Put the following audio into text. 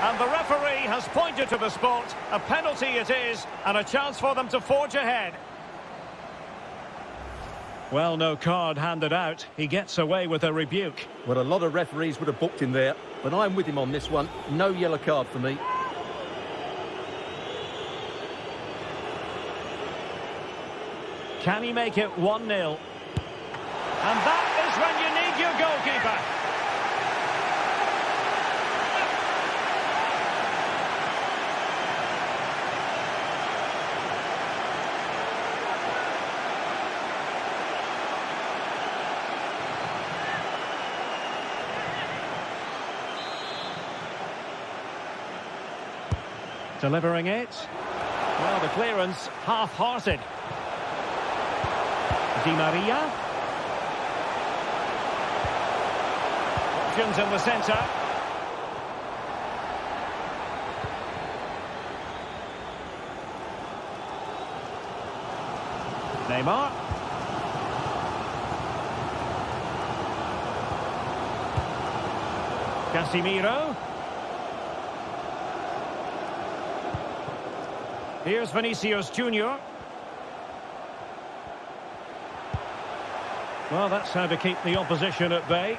And the referee has pointed to the spot. A penalty it is, and a chance for them to forge ahead. Well, no card handed out. He gets away with a rebuke. Well, a lot of referees would have booked him there, but I'm with him on this one. No yellow card for me. Can he make it 1-0? And that is when you need your goalkeeper. Delivering it. Well, the clearance half-hearted. Di Maria. Options in the centre. Neymar. Casemiro. Here's Vinicius Junior. Well, that's how to keep the opposition at bay.